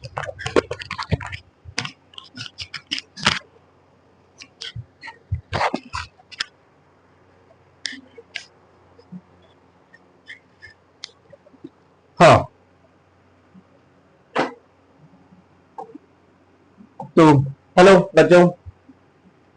हाँ, तो हेलो बच्चों,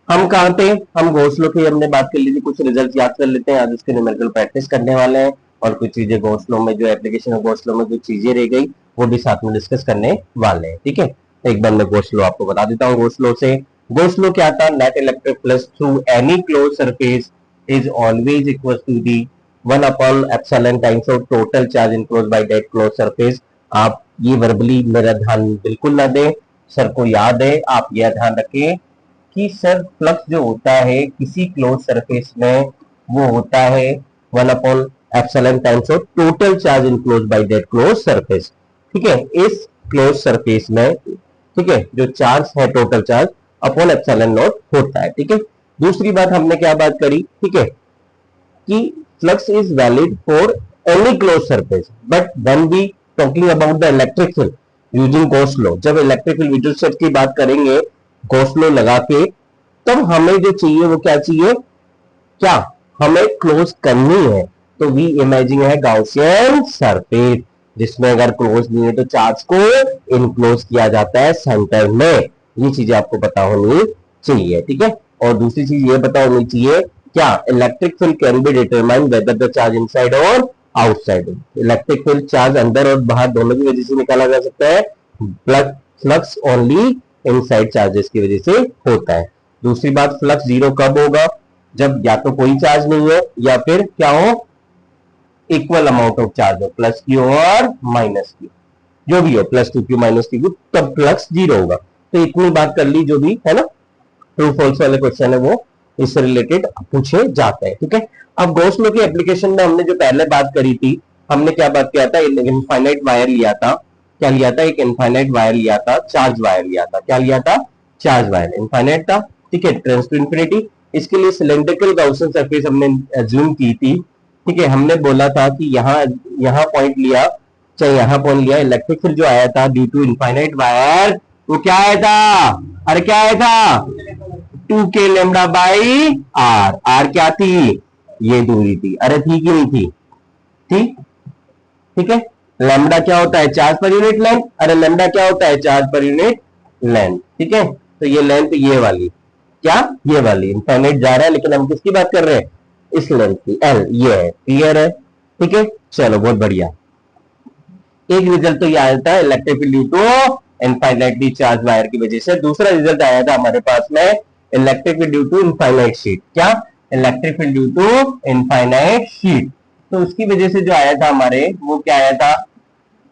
हम कहाँ थे? हम घोंसलों की हमने बात कर ली थी, कुछ रिजल्ट याद कर लेते हैं। आज उसके न्यूमेरिकल प्रैक्टिस करने वाले हैं और कुछ चीजें घोंसलों में, जो एप्लीकेशन है घोंसलों में कुछ चीजें रह गई, वो भी साथ में डिस्कस करने वाले हैं। ठीक है, एक बार मैं घोंसलों आपको बता देता हूँ। घोंसलों से घोंसलों क्या था? Net electric flux through any close surface is always equal to the 1/epsilon times of total charge enclose by that close surface. आप ये वर्बली मेरा ध्यान बिल्कुल ना दें, सर को याद है, आप यह ध्यान रखें कि सर फ्लक्स जो होता है किसी क्लोज सरफेस में, वो होता है 1/epsilon times of total charge enclose by that close surface. ठीक है, इस क्लोज सरफेस में, ठीक है, जो चार्ज है total charge upon epsilon naught होता है। ठीक है, दूसरी बात हमने क्या बात करी? ठीक है, कि flux is valid for any close surface, but when we talking about the electric field using Gauss law, जब इलेक्ट्रिक फील्ड विद्युत क्षेत्र की बात करेंगे गॉस लॉ लगा के, तब हमें जो चाहिए वो क्या चाहिए? क्या हमें क्लोज करनी है? तो वी इमेजिंग है गाउसियन सरफेस, जिसमें अगर क्लोज नहीं है तो चार्ज को इनक्लोज किया जाता है सेंटर में। ये चीजें आपको पता होनी चाहिए। ठीक है, और दूसरी चीज ये पता होनी चाहिए, क्या electric field can be determine whether the charge inside और आउटसाइड। इलेक्ट्रिक फील्ड चार्ज अंदर और बाहर दोनों की वजह से निकाला जा सकता है, फ्लक्स ओनली इनसाइड चार्जेस की वजह से होता है। दूसरी बात, फ्लक्स जीरो कब होगा? जब या तो कोई चार्ज नहीं हो या फिर क्या हो, इक्वल अमाउंट ऑफ चार्ज हो, प्लस की और माइनस की, जो भी हो, plus two Q minus Q, तब फ्लक्स जीरो होगा। तो इतनी बात कर ली, जो भी है ना ट्रू फॉल्स वाले क्वेश्चन है वो इससे रिलेटेड पूछे जाते हैं। ठीक है, अब गॉस लॉ की एप्लीकेशन में हमने जो पहले बात करी थी, हमने क्या बात किया था? इनफाइनाइट वायर लिया था। क्या लिया था? एक इनफाइनाइट वायर लिया था, चार्ज वायर लिया था। क्या लिया था? चार्ज वायर, इनफाइनाइट था। ठीक है, ट्रांस टू इंफिनिटी। इसके लिए सिलेंड्रिकल गाउसियन सरफेस हमने एज्यूम की थी। ठीक है, हमने बोला था कि यहाँ यहाँ पॉइंट लिया, चाहे यहाँ पॉइंट लिया, इलेक्ट्रिक फील्ड जो आया था ड्यू टू इनफाइनाइट वायर, वो क्या आया था? अरे क्या आया था? 2k lambda by are. Are क्या थी? ये दूरी थी। अरे थी कि नहीं थी? थी। ठीक है, लेमडा क्या होता है? Charge per unit length. अरे लेमडा क्या होता है? Charge per unit length. ठीक है, तो ये लेंथ ये वाली, क्या ये वाली इनफाइनाइट जा रहा है, लेकिन हम किसकी बात कर रहे हैं? इस लेंथ की, एल, ये है। क्लियर है? ठीक है, चलो बहुत बढ़िया। एक रिजल्ट तो ये आया था electric field due to infinitely charge wire की वजह से। दूसरा रिजल्ट आया था हमारे पास में electric field due to infinite sheet. क्या? Electric field due to infinite sheet. तो उसकी वजह से जो आया था हमारे, वो क्या आया था?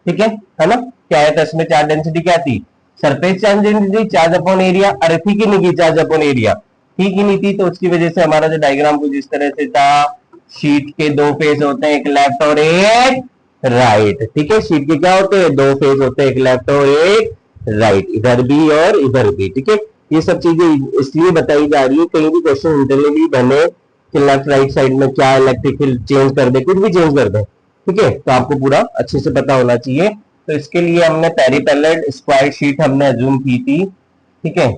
ठीक है ना, क्या आया था इसमें? चार्ज डेंसिटी क्या थी? Surface charge density, charge upon area. अरे थी कि नहीं थी? चार्ज अपॉन एरिया थी कि नहीं थी? तो उसकी वजह से हमारा जो डायग्राम कुछ इस तरह से था। शीट के दो फेस होते हैं, एक लेफ्ट और एक राइट। ठीक है, शीट के क्या होते हैं? दो फेस होते हैं, एक लेफ्ट और एक राइट, इधर भी और इधर भी। ठीक है, ये सब चीजें इसलिए बताई जा रही है, कहीं भी क्वेश्चन इंटरनली बने कि लेफ्ट राइट साइड में क्या इलेक्ट्रिक फील्ड चेंज कर दे, कुछ भी चेंज कर दे। ठीक है, तो आपको पूरा अच्छे से पता होना चाहिए। तो इसके लिए हमने पेरीपेलेट स्क्वायर शीट हमने अज्यूम की थी। ठीक है,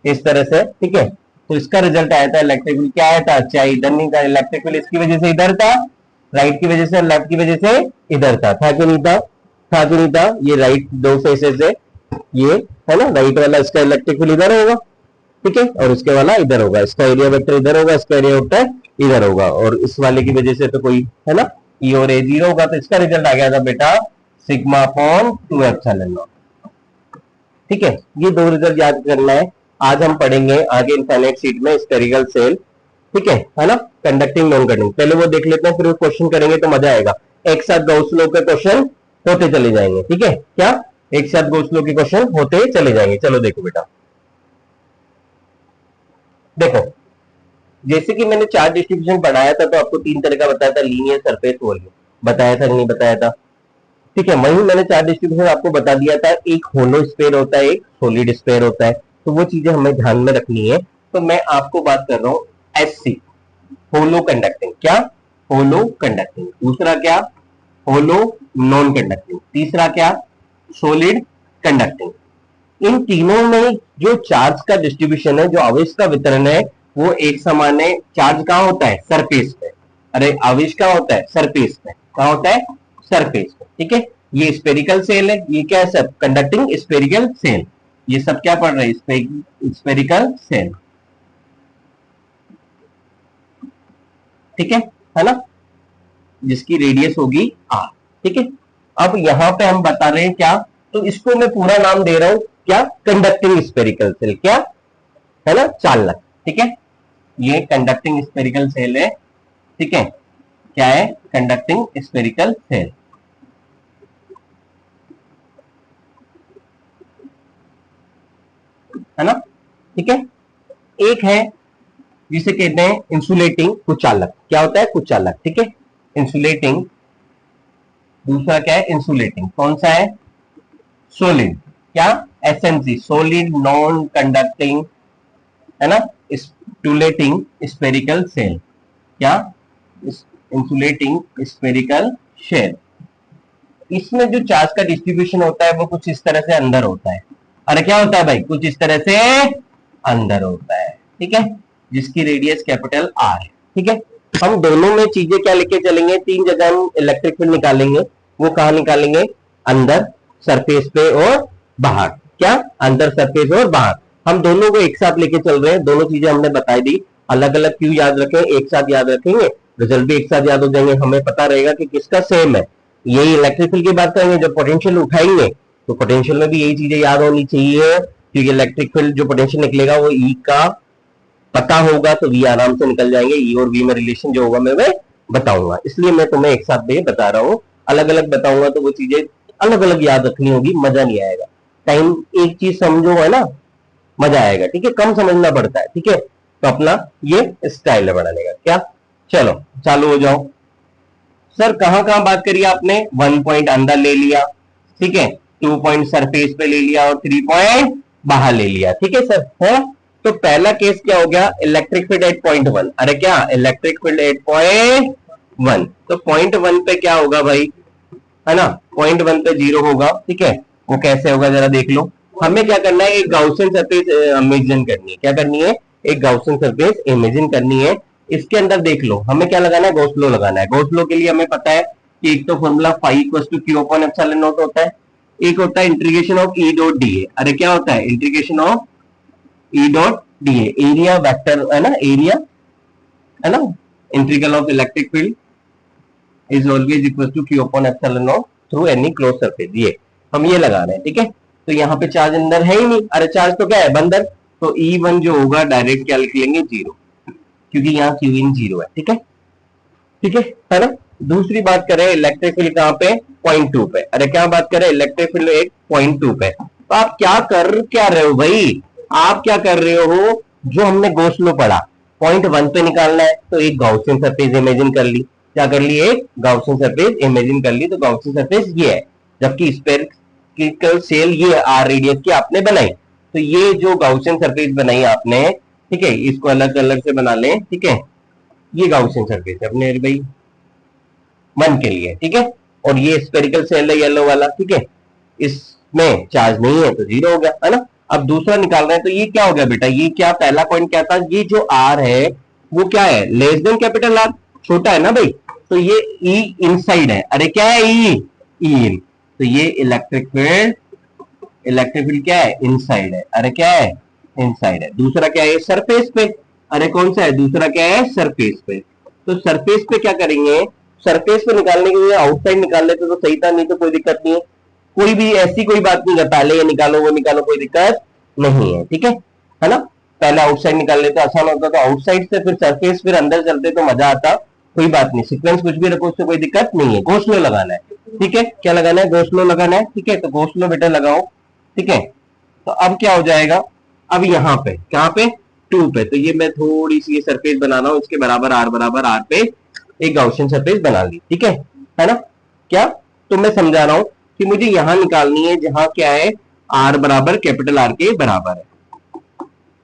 इस तरह से। ठीक है, तो इसका रिजल्ट आया था इलेक्ट्रिक फील्ड क्या आया था? चाहे इधर नहीं था इलेक्ट्रिक फील्ड, इसकी वजह से इधर था, राइट की वजह से, लेफ्ट की वजह से इधर था कि नहीं था? था कि नहीं था? ये राइट दो फेसेस है, ये है ना, राइट वाला इसका इलेक्ट्रिक फील्ड इधर होगा। ठीक है, और इसके वाला इधर होगा, इसका एरिया वेक्टर इधर होगा, इसका एरिया वेक्टर इधर होगा, और इस वाले की वजह से तो कोई है ना, ई और ए जीरो होगा। तो इसका रिजल्ट आ गया था बेटा सिग्मा अपॉन 2 एप्सिलॉन नॉट। ठीक है, ये दो रिजल्ट याद करना है। आज हम पढ़ेंगे आगे इनफाइनाइट शीट में स्फेरिकल सेल। ठीक है ना, कंडक्टिंग नॉन कंडक्टिंग, पहले वो देख लेते हैं, फिर वो क्वेश्चन करेंगे तो मजा आएगा। एक साथ गॉस लॉ के क्वेश्चन होते चले जाएंगे। ठीक है, क्या एक साथ गॉस लॉ के क्वेश्चन होते चले जाएंगे? चलो देखो बेटा, देखो जैसे कि मैंने चार्ज डिस्ट्रीब्यूशन पढ़ाया था, तो आपको तीन तरह का बताया था, लीनियर, सरफेस, वॉल्यूम। बताया था नहीं बताया था? ठीक है, वही मैंने चार्ज डिस्ट्रीब्यूशन आपको बता दिया था। एक होलो स्फीयर होता है, एक सॉलिड स्फीयर होता है, तो वो चीजें हमें ध्यान में रखनी है। तो मैं आपको बात कर रहा हूँ एससी, होलो कंडक्टिंग। क्या? होलो कंडक्टिंग। दूसरा क्या? होलो नॉन कंडक्टिंग, तीसरा क्या, सॉलिड कंडक्टिंग। इन तीनों में जो चार्ज का डिस्ट्रीब्यूशन है, जो आवेश का वितरण है, वो एक समान है। चार्ज कहाँ होता है, सरफेस पे। अरे आवेश कहाँ होता है, सरफेस पे। कहाँ होता है, सरफेस पे। ठीक है, ये स्पेरिकल सेल है, ये क्या है, सब कंडक्टिंग स्पेरिकल सेल। ये सब क्या पढ़ रहे हैं, स्पेरिकल सेल। ठीक है ना, जिसकी रेडियस होगी आर। ठीक है, अब यहां पे हम बता रहे हैं क्या, तो इसको मैं पूरा नाम दे रहा हूं क्या, कंडक्टिंग स्पेरिकल सेल, क्या है ना, चालक। ठीक है, ये कंडक्टिंग स्पेरिकल सेल है। ठीक है, क्या है, कंडक्टिंग स्पेरिकल सेल। है ना, ठीक है। एक है जिसे कहते हैं इंसुलेटिंग कुचालक। क्या होता है, कुचालक। ठीक है, इंसुलेटिंग। दूसरा क्या है, इंसुलेटिंग। कौन सा है, सोलिड। क्या, एसएनसी, सोलिड नॉन कंडक्टिंग, है ना, इंसुलेटिंग स्पेरिकल सेल। क्या, इंसुलेटिंग स्पेरिकल शेल। इसमें जो चार्ज का डिस्ट्रीब्यूशन होता है वो कुछ इस तरह से अंदर होता है। अरे क्या होता है भाई, कुछ इस तरह से अंदर होता है। ठीक है, जिसकी रेडियस कैपिटल आर है। ठीक है, हम दोनों में चीजें क्या लेके चलेंगे, तीन जगह हम इलेक्ट्रिक फील्ड निकालेंगे। वो कहा निकालेंगे, अंदर, सरफेस पे और बाहर। क्या, अंदर, सरफेस और बाहर। हम दोनों को एक साथ लेके चल रहे हैं, दोनों चीजें हमने बताई दी। अलग अलग क्यों याद रखें, एक साथ याद रखेंगे, रिजल्ट भी एक साथ याद हो जाएंगे, हमें पता रहेगा कि किसका सेम है। यही इलेक्ट्रिक फील्ड की बात करेंगे, जब पोटेंशियल उठाएंगे तो पोटेंशियल में भी यही चीजें याद होनी चाहिए, क्योंकि इलेक्ट्रिक फील्ड जो पोटेंशियल निकलेगा वो ई का पता होगा तो वी आराम से निकल जाएंगे। ई और वी में रिलेशन जो होगा मैं बताऊंगा, इसलिए मैं तुम्हें एक साथ ये बता रहा हूं। अलग अलग बताऊंगा तो वो चीजें अलग अलग याद रखनी होगी, मजा नहीं आएगा। टाइम एक चीज समझो, है ना, मजा आएगा। ठीक है, कम समझना पड़ता है। ठीक है, तो अपना ये स्टाइल है बढ़ाने का। क्या, चलो चालू हो जाओ। सर कहां कहां बात करी आपने, 1 पॉइंट अंदर ले लिया, ठीक है, 2 पॉइंट सरफेस पे ले लिया और 3 पॉइंट बाहर ले लिया। ठीक है सर, है। तो पहला केस क्या हो गया, इलेक्ट्रिक फील्ड एट पॉइंट 1। अरे क्या, इलेक्ट्रिक फील्ड एट पॉइंट 1, तो पॉइंट 1 पे क्या होगा भाई, है ना, पॉइंट 1 पे 0 होगा। ठीक है, वो कैसे होगा जरा देख लो। हमें क्या करना है, एक गाउसियन सरफेस इमेजिन करनी है। क्या करनी है, एक गाउसियन सरफेस इमेजिन करनी है। इसके अंदर देख लो, हमें क्या लगाना है, गॉस लॉ लगाना है। गॉस लॉ के लिए हमें पता है कि एक तो formula phi equal to Q upon epsilon naught होता है, एक होता है integration of E dot D A. अरे क्या होता है, integration of E dot D A, area vector, है ना, एरिया, है ना, integral of electric field is always equal to Q upon epsilon naught through any close surface. ये हम ये लगा रहे हैं। ठीक है, तो यहाँ पे चार्ज अंदर है ही नहीं। अरे चार्ज तो क्या है, बंदर। तो E1 जो होगा डायरेक्ट क्या लिख लेंगे, 0, क्योंकि यहाँ क्यू इन 0 है। ठीक है, ठीक है ना। दूसरी बात करें, इलेक्ट्रिक फील्ड कहाँ पे, पॉइंट 2 पे। अरे क्या बात करें, इलेक्ट्रिक फील्ड एक पॉइंट 2 पे। तो आप क्या रहे हो भाई, आप क्या कर रहे हो, जो हमने गॉस लॉ पढ़ा, पॉइंट 1 पे निकालना है, तो एक गाउसियन सरफेस इमेजिन कर ली। क्या कर ली, एक गाउसियन सरफेस इमेजिन कर ली। तो गाउसियन सरफेस ये है, जबकि स्फेरिकल सेल ये आर रेडियस की आपने बनाई। तो ये जो गाउसियन सरफेस बनाई आपने, ठीक है, इसको अलग अलग से बना लें। ठीक है, ये गाउसियन सरफेस है अपने भाई 1 के लिए। ठीक है, और ये स्पेरिकल सेल है येलो वाला। ठीक है, इसमें चार्ज नहीं है तो 0 हो गया, है ना। अब दूसरा निकाल रहे हैं, तो ये क्या हो गया बेटा, ये क्या, पहला पॉइंट क्या था, ये जो आर है वो क्या है, लेस देन कैपिटल आर, छोटा है ना भाई। तो ये ई इनसाइड है। अरे क्या है, ई इन, तो ये इलेक्ट्रिक फील्ड क्या है, इनसाइड है। अरे क्या है, इनसाइड है। दूसरा क्या है, सरफेस पे। अरे कौन सा है, दूसरा क्या है, सरफेस पे। तो सरफेस पे क्या करेंगे, सरफेस पे निकालने के लिए आउटसाइड निकाल लेते तो सही था, नहीं तो कोई दिक्कत नहीं है। कोई भी ऐसी कोई बात नहीं है, पहले ये निकालो वो निकालो, कोई दिक्कत नहीं है। ठीक है ना। पहले आउटसाइड निकाल लेते आसान होता, तो आउटसाइड से फिर सरफेस, फिर अंदर चलते तो मजा आता। कोई बात नहीं, सीक्वेंस कुछ भी रखो, उससे कोई दिक्कत नहीं है। गॉस लॉ लगाना है। ठीक है, क्या लगाना है, गॉस लॉ लगाना है। ठीक है, तो गॉस लॉ बेटा लगाओ। ठीक है, तो अब क्या हो जाएगा, अब यहाँ पे, कहाँ पे, 2 पे। तो ये मैं थोड़ी सी ये सरफेस बना रहा हूँ, इसके बराबर आर पे एक गाउसियन सरफेस बना ली। ठीक है ना। क्या, तो मैं समझा रहा हूं कि मुझे यहां निकालनी है जहां क्या है, आर बराबर कैपिटल आर के बराबर है,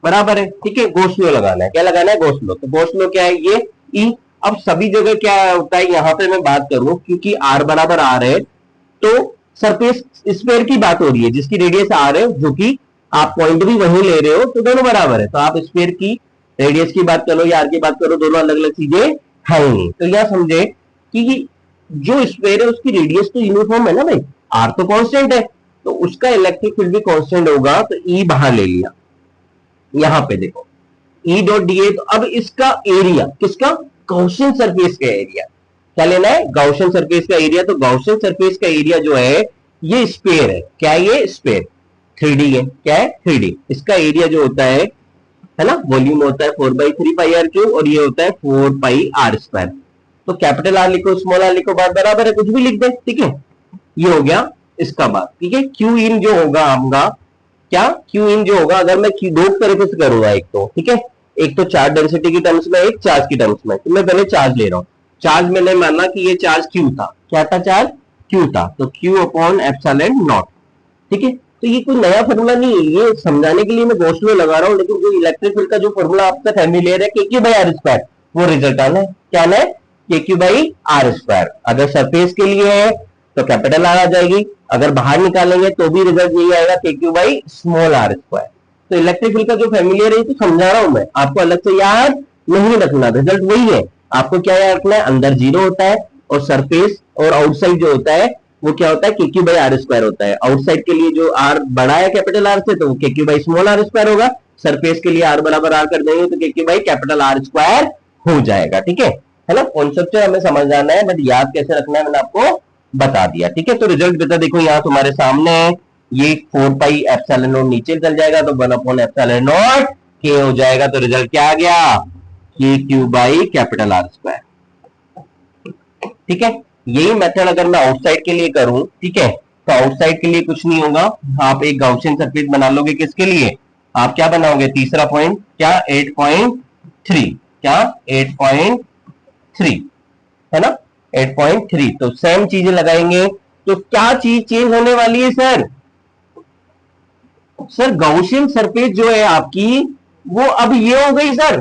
बराबर है। ठीक है, गॉस लॉ लगाना है। क्या लगाना है, गॉस लॉ। तो गॉस लॉ क्या है, ये ई। अब सभी जगह क्या होता है, यहां पे मैं बात करूं, क्योंकि आर बराबर आर है, तो सरफेस स्फीयर की बात हो रही है जिसकी रेडियस आर है, जो कि आप पॉइंट भी वही ले रहे हो, तो दोनों बराबर है। तो आप स्फीयर की रेडियस की बात करो या आर की बात करो, दोनों अलग अलग चीजें है ही नहीं। तो यह समझे कि जो स्फीयर है उसकी रेडियस तो यूनिफॉर्म है ना भाई, आर तो कांस्टेंट है, तो उसका इलेक्ट्रिक फील्ड भी कांस्टेंट होगा। तो ई बाहर ले लिया, यहां पे देखो ई डॉट डी ए। तो अब इसका एरिया किसका, गॉसियन सरफेस का एरिया क्या लेना है, गॉसियन सरफेस का एरिया। तो गॉसियन सरफेस का एरिया जो है ये स्फीयर है, क्या ये स्फीयर 3D है, क्या है 3D। इसका एरिया जो होता है ना, वॉल्यूम होता है 4/3πr3 और ये होता है 4πr²। तो कैपिटल आर लिखो, स्मॉल आर लिखो, बात बराबर है, कुछ भी लिख दे, ठीक है। ये हो गया इसका बात, ठीक है। क्यू इन जो होगा आपका, क्या क्यू इन जो होगा, अगर मैं दो तरीके से करूंगा, एक तो ठीक है, एक तो चार्ज डेंसिटी की टर्म्स में, एक चार्ज की टर्म्स में। तो मैं पहले चार्ज ले रहा हूं। चार्ज मैंने माना कि ये चार्ज क्यू था, क्या था, चार्ज क्यू था, तो क्यू अपॉन एप्सिलॉन नॉट, ठीक है। तो ये कोई नया फॉर्मूला नहीं है, ये समझाने के लिए मैं गॉस लॉ लगा रहा हूं, लेकिन जो इलेक्ट्रिक फील्ड का जो फॉर्मूला आपका फैमिलियर है, के क्यू बाई आर स्क्वायर, वो रिजल्ट आना है, क्या आना है, के क्यू बाई आर स्क्वायर। अगर सरफेस के लिए है तो कैपिटल आर आ जाएगी, अगर बाहर निकालेंगे तो भी रिजल्ट यही आएगा, K Q by small R square. तो इलेक्ट्रिक फील्ड का जो फैमिलियर है तो समझा रहा हूं मैं, आपको अलग से याद नहीं रखना, रिजल्ट वही है। आपको क्या याद रखना है, अंदर जीरो होता है और सरफेस और आउटसाइड जो होता है वो क्या होता है, के क्यू बाई आर स्क्वायर होता है। आउटसाइड के लिए जो आर बड़ा है कैपिटल आर से, तो K Q by small R square होगा। सरफेस के लिए आर बराबर आर कर देंगे तो K Q by capital R square हो जाएगा, ठीक है ना। कॉन्सेप्ट हमें समझ आना है, बट याद कैसे रखना है मैंने आपको बता दिया, ठीक है। तो रिजल्ट बेटा देखो यहाँ तुम्हारे सामने है, ये 4 पाई एप्सिलॉन नॉट नीचे चल जाएगा तो 1 अपॉन एप्सिलॉन नॉट के हो जाएगा। तो रिजल्ट क्या आ गया, के Q by capital R square, ठीक है। यही मेथड अगर मैं आउटसाइड के लिए करूं, ठीक है, तो आउटसाइड के लिए कुछ नहीं होगा, आप एक गॉसियन सरफेस बना लोगे। किसके लिए, आप क्या बनाओगे, तीसरा पॉइंट क्या 8.3, क्या 8.3 है ना, 8.3। तो सेम चीजें लगाएंगे, तो क्या चीज चेंज होने वाली है सर, सर गॉसियन सरफेस जो है आपकी वो अब ये हो गई सर,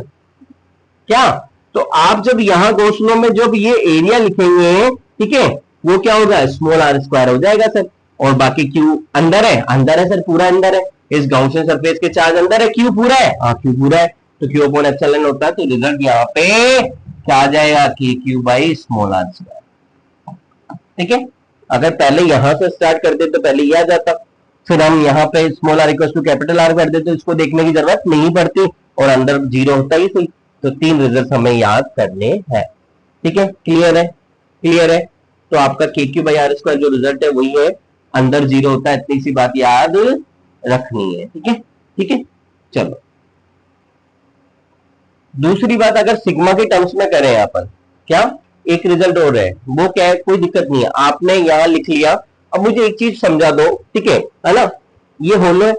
क्या। तो आप जब यहां गॉस लॉ में जब ये एरिया लिखेंगे, ठीक है, वो क्या होगा, स्मॉल आर स्क्वायर हो जाएगा सर। और बाकी क्यू अंदर है, अंदर है सर, पूरा अंदर है, इस गॉसियन सरफेस के चार्ज अंदर है, क्यू पूरा है, हाँ क्यू पूरा है, तो क्यू अपॉन एप्सिलॉन होता है। तो रिजल्ट यहाँ पे क्या आ जाएगा, K Q by small R square, ठीक है। अगर पहले यहां से स्टार्ट करते तो पहले ये आ जाता, फिर हम यहाँ पे small R equal to capital R कर देते, इसको देखने की जरूरत नहीं पड़ती, और अंदर जीरो होता ही सही। तो 3 रिजल्ट हमें याद करने हैं, ठीक है, क्लियर है, क्लियर है। तो आपका के क्यू बाई आर स्क्वायर जो रिजल्ट है वही है, अंदर जीरो होता है, इतनी सी बात याद रखनी है, ठीक है, ठीक है। चलो दूसरी बात, अगर सिग्मा के टर्म्स में करें यहाँ पर, क्या एक रिजल्ट हो रहा है, वो क्या है, कोई दिक्कत नहीं है, आपने यहां लिख लिया। अब मुझे एक चीज समझा दो, ठीक है ना, ये होलो है,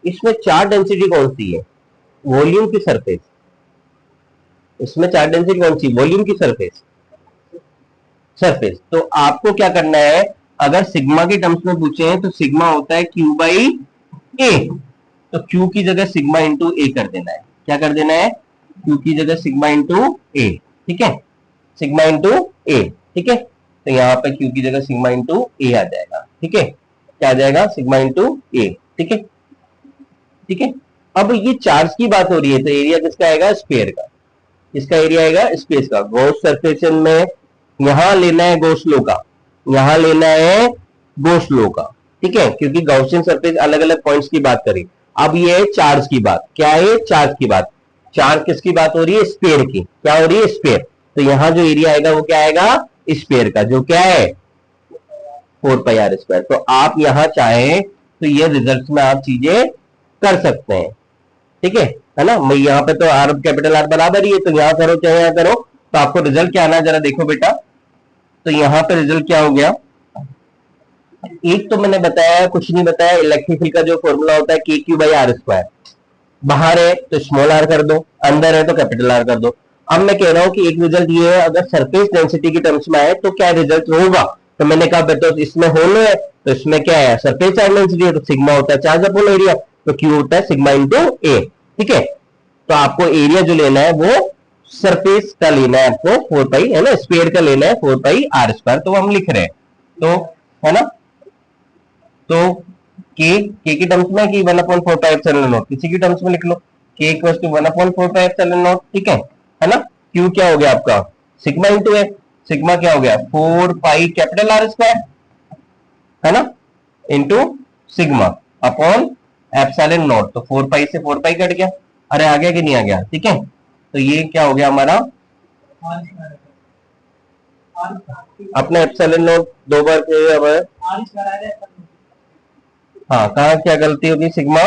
इसमें चार्ज डेंसिटी कौन सी है, वॉल्यूम की सरफेस, इसमें चार्ज डेंसिटी कौन सी, वॉल्यूम की सरफेस, सरफेस। तो आपको क्या करना है, अगर सिग्मा के टर्म्स में पूछे हैं तो सिग्मा होता है क्यू बाई ए, तो क्यू की जगह सिग्मा इंटू ए कर देना है, क्या कर देना है, क्यू की जगह सिग्मा इंटू ए, ठीक है, सिग्मा इंटू ए, ठीक है। तो यहाँ पे क्यू की जगह सिग्मा इंटू ए आ जाएगा, ठीक है, क्या आ जाएगा, सिग्मा इंटू ए, ठीक है, ठीक है। अब ये चार्ज की बात हो रही है, तो एरिया किसका आएगा, स्फीयर का, इसका एरिया आएगा स्पेस का। गॉस सरफेस में यहां लेना है गॉस लॉ का, यहां लेना है गॉस लॉ का, ठीक है, क्योंकि गॉसियन सरफेस अलग अलग पॉइंट्स की बात करी। अब ये है चार्ज की बात, क्या है, चार्ज की बात। चार्ज किसकी बात हो रही है, स्फीयर की, क्या हो रही है, स्फीयर। तो यहां जो एरिया आएगा वो क्या आएगा, स्फीयर का, जो क्या है 4 पाई आर स्क्वायर। तो आप यहां चाहें तो ये रिजल्ट में आप चीजें कर सकते हैं, ठीक है ना। मैं यहाँ पे तो आर कैपिटल आर बराबर ही है, तो यहां करो चाहे यहां करो, तो आपको रिजल्ट क्या आना, जरा देखो बेटा। तो यहां पे रिजल्ट क्या हो गया, एक तो मैंने बताया, कुछ नहीं बताया, इलेक्ट्रिक फील्ड का जो फॉर्मूला होता है के क्यू बाई आर स्क्वायर, बाहर है तो स्मॉल आर कर दो, अंदर है तो कैपिटल आर कर दो। अब मैं कह रहा हूं कि एक रिजल्ट ये है, अगर सरफेस डेंसिटी की टर्म्स में आए तो क्या रिजल्ट होगा। तो मैंने कहा बेटा इसमें होलो है, तो इसमें क्या है, सरफेस चार्ज डेंसिटी है, तो सिग्मा होता है चार्ज अपॉन एरिया, तो क्यू होता है सिग्मा इंटू ए, ठीक है। तो आपको एरिया जो लेना है वो सरफेस का लेना है, आपको 4 पाई है ना, स्फीयर का लेना है 4 पाई आर स्क्वायर, तो हम लिख रहे हैं। तो है ना। तो के की टर्म्स में कि 1/4πε0, किसी की टर्म्स में लिख लो के इक्वल टू 1/4πε0, ठीक है ना। क्यू क्या हो गया आपका सिग्मा इंटू है, सिग्मा क्या हो गया 4 पाई कैपिटल आर स्क्वायर, है ना, into sigma upon epsilon not. तो 4 पाई से 4 पाई कट गया, अरे आ गया कि नहीं आ गया, ठीक है। तो ये क्या हो गया हमारा अपने एप्सिलॉन नॉट 2 बार हाँ, कहा क्या गलती होगी सिग्मा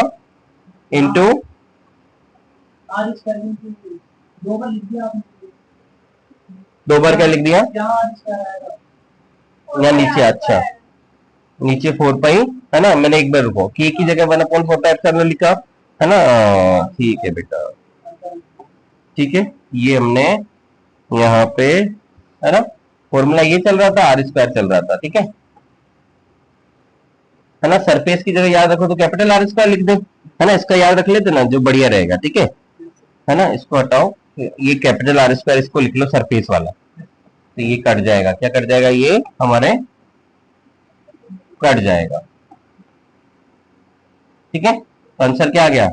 इंटू 2 बार क्या लिख दिया यहाँ नीचे, अच्छा नीचे 4 पाई, है ना। मैंने एक बार रुको के की जगह 1/4πε लिखा, है ना। ठीक है बेटा, ठीक है। ये हमने यहाँ पे, है ना, फॉर्मूला ये चल रहा था, आर स्क्वायर चल रहा था, ठीक है ना। सरफेस की जगह याद रखो तो कैपिटल आर स्क्वायर लिख दो, है ना। इसका याद रख लेते ना, जो बढ़िया रहेगा, ठीक है ना। इसको हटाओ, ये कैपिटल आर स्क्वायर इसको लिख लो सरफेस वाला, तो ये कट जाएगा, क्या कट जाएगा, ये हमारे कट जाएगा, ठीक है। तो आंसर क्या आ गया,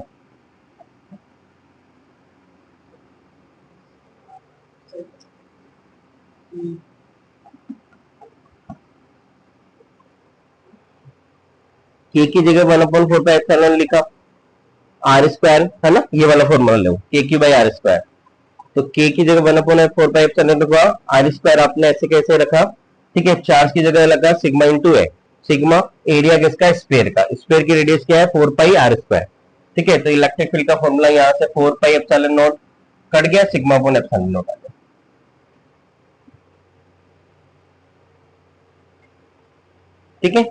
के की जगह 1/4πε लिखा, आर स्क्वायर, है ना, ये वाला फॉर्मूला लो के क्यू बाई आर स्क्वायर। तो के की जगह 1/4πε रखा, आर स्क्वायर आपने ऐसे कैसे रखा, ठीक है। चार्ज की जगह लगा सिग्मा इंटू है, सिग्मा एरिया किसका स्फीयर का, स्फीयर की रेडियस क्या है 4 पाई आर स्क्वायर, ठीक है। तो इलेक्ट्रिक फील्ड का फॉर्मूला यहाँ से 4 पाई एप्सिलॉन नॉट कट गया, सिग्मा अपॉन एप्सिलॉन नॉट आ गया, ठीक है।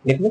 लिख लो।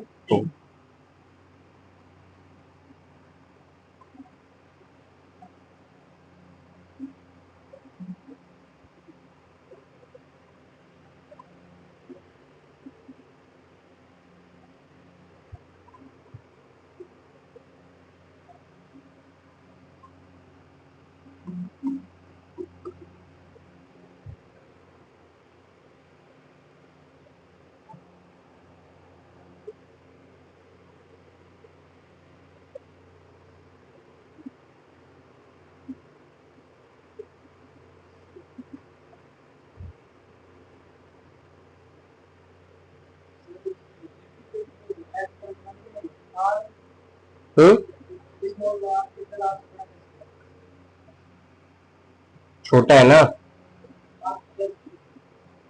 छोटा है ना,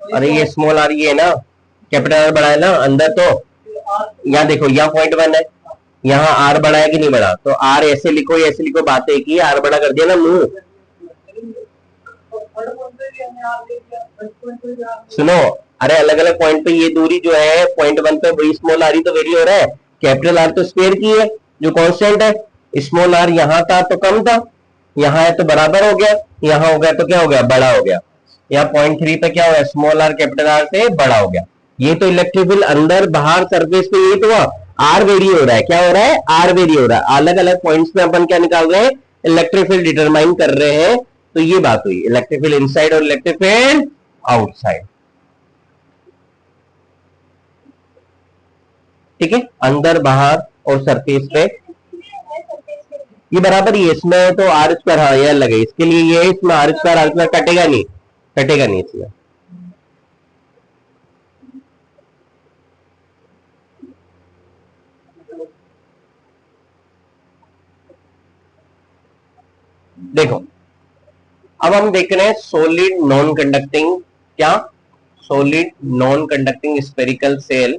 अरे ये स्मॉल आर ये है ना, कैपिटल आर बड़ा है ना अंदर। तो यहाँ देखो, यहाँ पॉइंट 1 है, यहाँ आर बड़ा है कि नहीं बड़ा, तो आर ऐसे लिखो या ऐसे लिखो, बात है कि आर बड़ा कर दिया ना मुंह। सुनो, अरे अलग अलग पॉइंट पे ये दूरी जो है पॉइंट 1 पे बड़ी स्मॉल आर ही तो वेरी हो रहा है, कैपिटल आर तो स्क्वायर की है जो कांस्टेंट है, स्मॉल आर यहाँ था तो कम था, यहाँ है तो बराबर हो गया, यहाँ हो गया तो क्या हो गया बड़ा हो गया। यहाँ पॉइंट 3 पे क्या हुआ, स्मॉल आर कैपिटल आर से बड़ा हो गया। ये तो इलेक्ट्रिक फील्ड अंदर बाहर सरफेस पे ये तो हुआ, आर वेरी हो रहा है, क्या हो रहा है आर वेरी हो रहा है। अलग अलग पॉइंट्स पे अपन क्या निकाल रहे हैं, इलेक्ट्रिक फील्ड डिटरमाइन कर रहे हैं। तो ये बात हुई इलेक्ट्रिक फील्ड इनसाइड और इलेक्ट्रिक फील्ड आउटसाइड, ठीक है, अंदर बाहर और सरफेस पे ये बराबर ही है। इसमें तो आर स्क्वायर, हाँ ये अलग है, इसके लिए ये इसमें आर स्क्वायर कटेगा नहीं, कटेगा नहीं इसमें। देखो अब हम देख रहे हैं सॉलिड नॉन कंडक्टिंग, क्या solid non conducting spherical shell,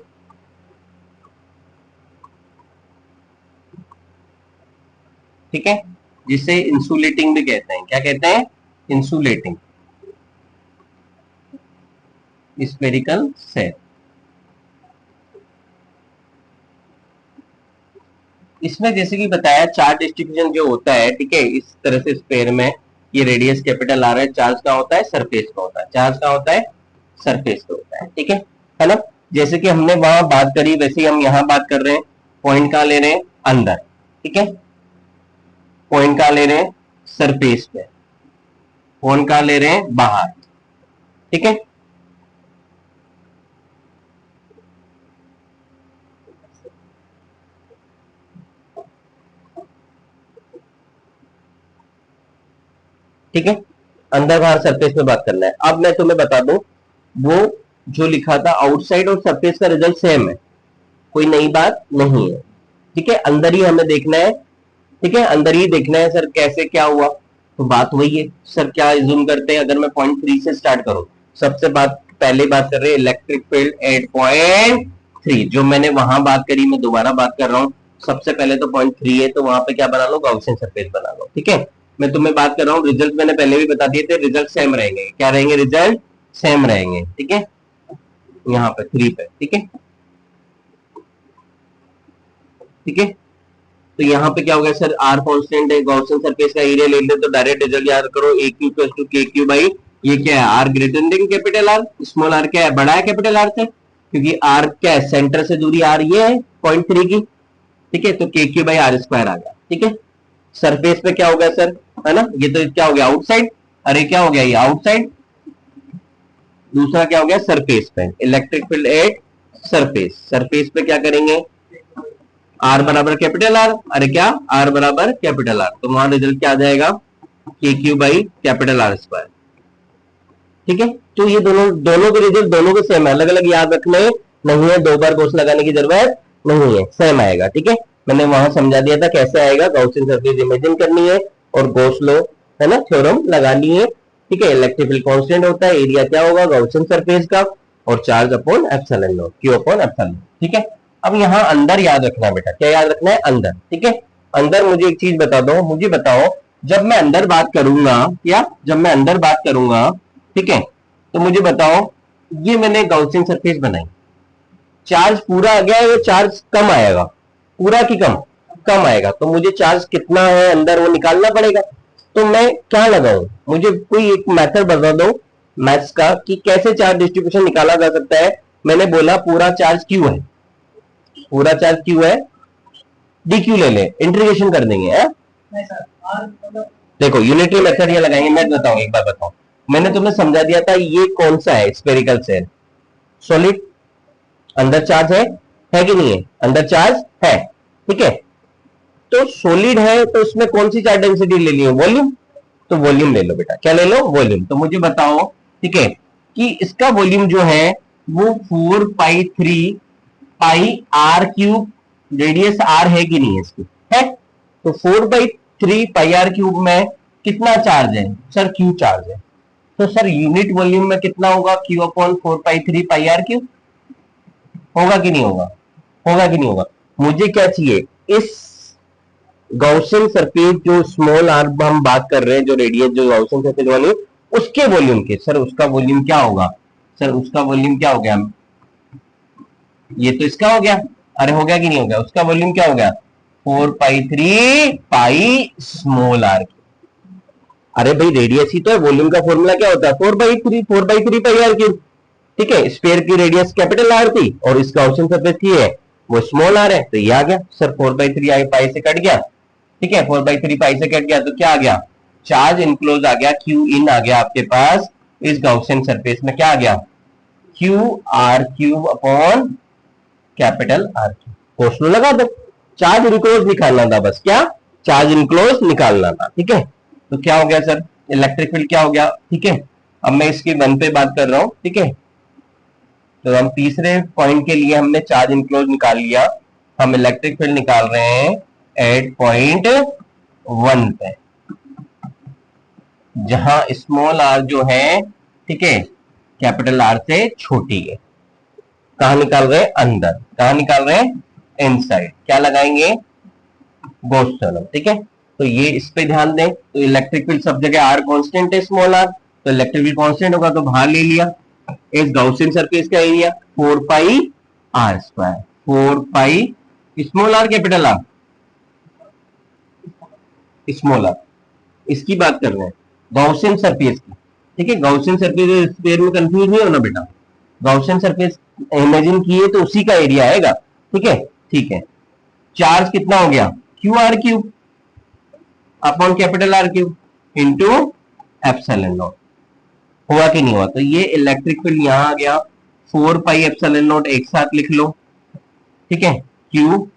ठीक है, जिसे इंसुलेटिंग भी कहते हैं। क्या कहते हैं, इंसुलेटिंग स्फेरिकल सेल। इसमें जैसे कि बताया चार्ज डिस्ट्रीब्यूशन जो होता है, ठीक है, इस तरह से स्फेयर में ये रेडियस कैपिटल आ रहा है, चार्ज का होता है सरफेस का होता है, चार्ज का होता है सरफेस पे होता है ना। जैसे कि हमने वहां बात करी वैसे ही हम यहाँ बात कर रहे हैं। पॉइंट कहाँ ले रहे हैं? अंदर। ठीक है, पॉइंट कहाँ ले रहे हैं? सरफेस पे। पॉइंट कहाँ ले रहे हैं? बाहर। ठीक है, ठीक है, अंदर बाहर सरफेस पे बात करना है। अब मैं तुम्हें बता दूं, वो जो लिखा था आउटसाइड और सरफेस का रिजल्ट सेम है, कोई नई बात नहीं है। ठीक है, अंदर ही हमें देखना है। ठीक है, अंदर ही देखना है सर कैसे क्या हुआ। तो बात वही है सर, क्या जूम करते हैं? अगर मैं पॉइंट 3 से स्टार्ट करूं, सबसे पहले बात कर रहे हैं इलेक्ट्रिक फील्ड एट पॉइंट 3, जो मैंने वहां बात करी मैं दोबारा बात कर रहा हूं। सबसे पहले तो पॉइंट 3 है, तो वहां पे क्या बना लो? गॉसियन सरफेस बना लो। ठीक है, मैं तुम्हें बात कर रहा हूँ, रिजल्ट मैंने पहले भी बता दिए थे, रिजल्ट सेम रहेंगे। क्या रहेंगे? रिजल्ट सेम रहेंगे। ठीक है, यहाँ पे 3 पे। ठीक है, ठीक है, तो यहाँ पे क्या हो गया सर? आर कांस्टेंट है, गॉसियन सरफेस का एरिया ले लेते तो डायरेक्ट रिजल्ट याद करो, A Q equal to K Q by, ये क्या है? R greater than capital R. Small R क्या है? बड़ा है कैपिटल आर से, क्योंकि आर क्या है? सेंटर से दूरी आर ये है पॉइंट 3 की। ठीक है, तो K Q by are square आ गया। ठीक है, सरफेस पे क्या हो गया सर? है ना, ये तो क्या हो गया? आउटसाइड। अरे क्या हो गया? ये आउटसाइड। दूसरा क्या हो गया? सरफेस पे electric field at surface. Surface पे क्या करेंगे? आर बराबर कैपिटल आर। अरे क्या? आर बराबर कैपिटल आर, तो वहां रिजल्ट क्या आ जाएगा? K Q by capital R square. ठीक है, तो ये दोनों दोनों के रिजल्ट दोनों के सेम है, अलग अलग याद रखने नहीं है, दो बार कोर्स लगाने की जरूरत नहीं है, सेम आएगा। ठीक है, मैंने वहां समझा दिया था कैसे आएगा। गॉसियन सरफेस इमेजिन करनी है और गॉस लॉ है ना, थ्योरम लगानी है। ठीक है, इलेक्ट्रिक फील्ड कांस्टेंट होता है, एरिया क्या होगा गॉसियन सरफेस का, और charge upon epsilon not, Q upon epsilon. ठीक है, अब यहाँ अंदर याद रखना है बेटा, क्या याद रखना है? अंदर। ठीक है, अंदर मुझे एक चीज बता दो, मुझे बताओ, जब मैं अंदर बात करूंगा, या जब मैं अंदर बात करूंगा, ठीक है, तो मुझे बताओ, ये मैंने गॉसियन सरफेस बनाई, चार्ज पूरा आ गया है, ये चार्ज कम आएगा, पूरा की कम? कम आएगा, तो मुझे चार्ज कितना है अंदर वो निकालना पड़ेगा। तो मैं क्या लगाऊं? मुझे कोई एक मेथड बता दो मैथ्स का कि कैसे चार्ज डिस्ट्रीब्यूशन निकाला जा सकता है। मैंने बोला पूरा चार्ज क्यू है, पूरा चार्ज क्यू है, डी क्यू ले ले, इंटीग्रेशन कर देंगे है? देखो यूनिटरी मेथड ये लगाएंगे, मैं बताऊं, एक बार बताऊं, मैंने तुम्हें समझा दिया था ये कौन सा है? स्फेरिकल सेल, सॉलिड, अंदर चार्ज है कि नहीं है? अंदर चार्ज है। ठीक है, तो सॉलिड है तो इसमें कौन सी चार्ज डेंसिटी ले ली है? वॉल्यूम। तो वॉल्यूम ले लो बेटा, क्या ले लो? वॉल्यूम। तो मुझे बताओ, ठीक है, कि इसका वॉल्यूम जो है वो 4 pi 3 pi R cube, radius are है कि नहीं है इसकी? है। तो 4 पाई 3 पाई आर क्यूब में कितना चार्ज है सर? क्यू चार्ज है। तो सर यूनिट वॉल्यूम में कितना होगा? Q upon 4 pi 3 pi R cube. होगा कि नहीं होगा? होगा कि नहीं होगा? मुझे क्या चाहिए? इस गॉसियन सरफेस जो स्मॉल आर हम बात कर रहे हैं, जो रेडियस जो गॉसियन सरफेस वाली, उसके वॉल्यूम के। सर उसका वॉल्यूम क्या होगा? सर उसका वॉल्यूम क्या हो गया? ये तो इसका हो गया। अरे हो गया कि नहीं हो गया? उसका वॉल्यूम क्या हो गया? 4 पाई 3 पाई स्मॉल आर। अरे भाई रेडियस ही तो है, वॉल्यूम का फॉर्मूला क्या होता है? 4 पाई 3 ठीक है, स्फीयर की रेडियस कैपिटल आर थी और इसका गॉसियन सरफेस की है वो स्मॉल आर है, तो ये आ गया सर। 4 पाई 3 पाई से कट गया। ठीक है, 4 पाई 3 पाई से कट गया तो क्या आ गया? चार्ज इनक्लोज आ गया, क्यू इन आ गया आपके पास। इस गॉसियन सरफेस में क्या आ गया? Q R cube upon capital R cube. Question लगा दो, चार्ज इनक्लोज निकालना था बस। क्या? चार्ज इनक्लोज निकालना था। ठीक है, तो क्या हो गया सर? इलेक्ट्रिक फील्ड क्या हो गया? ठीक है, अब मैं इसकी वन पे बात कर रहा हूं। ठीक है, तो हम तीसरे पॉइंट के लिए हमने चार्ज इनक्लोज निकाल लिया, हम इलेक्ट्रिक फील्ड निकाल रहे हैं एट पॉइंट 1 पे, जहां स्मॉल आर जो है, ठीक है, कैपिटल आर से छोटी है। कहा निकाल रहे हैं? अंदर। कहा निकाल रहे हैं? इनसाइड। क्या लगाएंगे? Gauss theorem. ठीक है, तो ये इस पे ध्यान दें। तो इलेक्ट्रिक फील्ड सब जगह आर कांस्टेंट है, स्मॉल आर, तो इलेक्ट्रिक फील्ड कांस्टेंट होगा, तो बाहर ले लिया। इस गॉसियन सरफेस का area 4 pi r², 4 pi small R capital R, small R, इसकी बात कर रहे हैं गॉसियन सरफेस की। ठीक है, गॉसियन सरफेस स्फीयर में कंफ्यूज नहीं होना बेटा, गॉसियन सरफेस इमेजिन किए तो उसी का एरिया आएगा। ठीक है, ठीक है। चार्ज कितना हो गया, Q R cube upon capital R cube into epsilon not. हुआ कि नहीं हुआ, तो ये इलेक्ट्रिक फील्ड यहां आ गया 4 पाई एप्सिलॉन नॉट, एक साथ लिख लो। ठीक है, क्यू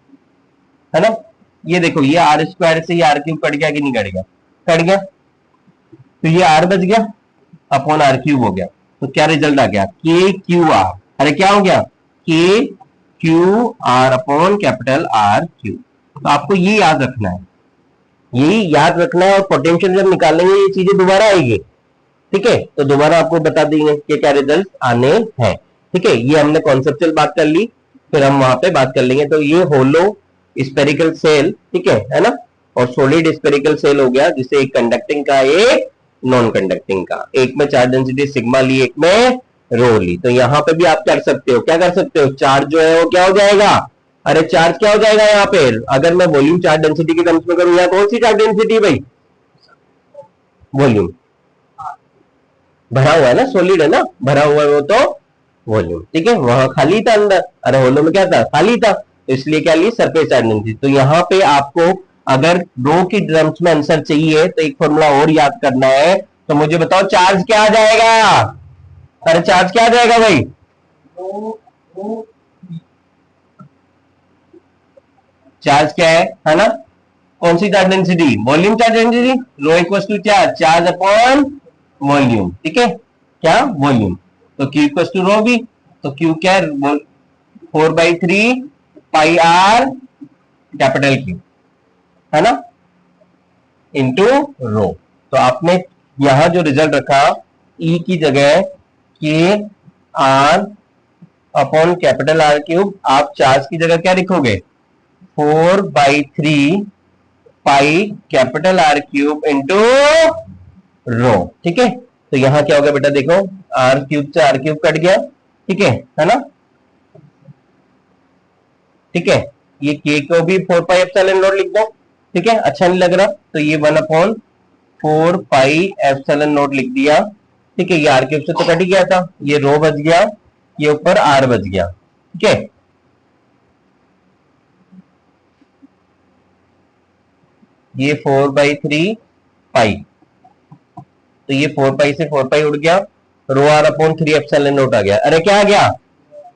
है ना, ये देखो ये आर स्क्वायर से ये आर क्यूब कट गया कि नहीं कट गया, कट गया, तो ये आर बच गया अपॉन आर क्यूब हो गया। तो क्या रिजल्ट आ गया, के क्यू आर, अरे क्या हो गया, के Q are upon capital are Q. तो आपको ये याद रखना है, यही याद रखना है, और पोटेंशियल जब निकालेंगे ये चीजें दोबारा आएगी। ठीक है, तो दोबारा आपको बता देंगे कि क्या रिजल्ट आने हैं। ठीक है, ये हमने कॉन्सेप्चुअल बात कर ली, फिर हम वहां पे बात कर लेंगे। तो ये होलो स्पेरिकल सेल, ठीक है ना, और सॉलिड स्पेरिकल सेल हो गया, जिसे एक कंडक्टिंग का एक नॉन कंडक्टिंग का, एक में चार्ज डेंसिटी सिग्मा ली, एक में रो ली। तो यहां पे भी आप कर सकते हो, क्या कर सकते हो, चार्ज जो है वो क्या हो जाएगा, अरे चार्ज क्या हो जाएगा यहाँ पे, अगर मैं वॉल्यूम चार्ज डेंसिटी के टर्म्स में करूं, यहाँ कौन सी चार्ज डेंसिटी भाई, वॉल्यूम, भरा हुआ है ना, सॉलिड है ना, भरा हुआ है वो तो वॉल्यूम। ठीक है, वहां खाली था अंदर, अरे होलो में क्या था, खाली था, तो इसलिए क्या ली, सरफेस चार्ज डेंसिटी। तो यहाँ पे आपको अगर रो की टर्म्स में आंसर चाहिए तो एक फॉर्मूला और याद करना है। तो मुझे बताओ चार्ज क्या आ जाएगा, अरे चार्ज क्या आ जाएगा भाई, चार्ज क्या है ना, कौन सी charge density, volume charge density, rho equal to क्या, चार्ज अपॉन वॉल्यूम। ठीक है, क्या वॉल्यूम, तो क्यू इक्वल टू रो भी, तो क्यू क्या है, 4/3 पाई आर कैपिटल क्यू, है ना, इंटू रो। तो आपने यहां जो रिजल्ट रखा, ई की जगह K R upon capital R cube, आप चार्ज की जगह क्या लिखोगे, 4/3 pi capital R cube into rho. ठीक है, तो यहां क्या होगा बेटा, देखो आर क्यूब से आर क्यूब कट गया, ठीक है ना, ठीक है, ये के को भी 4 पाई एप्सिलॉन नॉट लिख दो। ठीक है, अच्छा नहीं लग रहा, तो ये 1/4 पाई एप्सिलॉन नॉट लिख दिया। ठीक है, ये आर क्यूब से तो कट ही गया था, ये रो बच गया, ये ऊपर आर बच गया। ठीक है, ये 4/3 पाई, तो ये 4 पाई से 4 पाई उड़ गया, रो आर अपॉन 3 एप्सिलॉन नॉट आ गया। अरे क्या आ गया,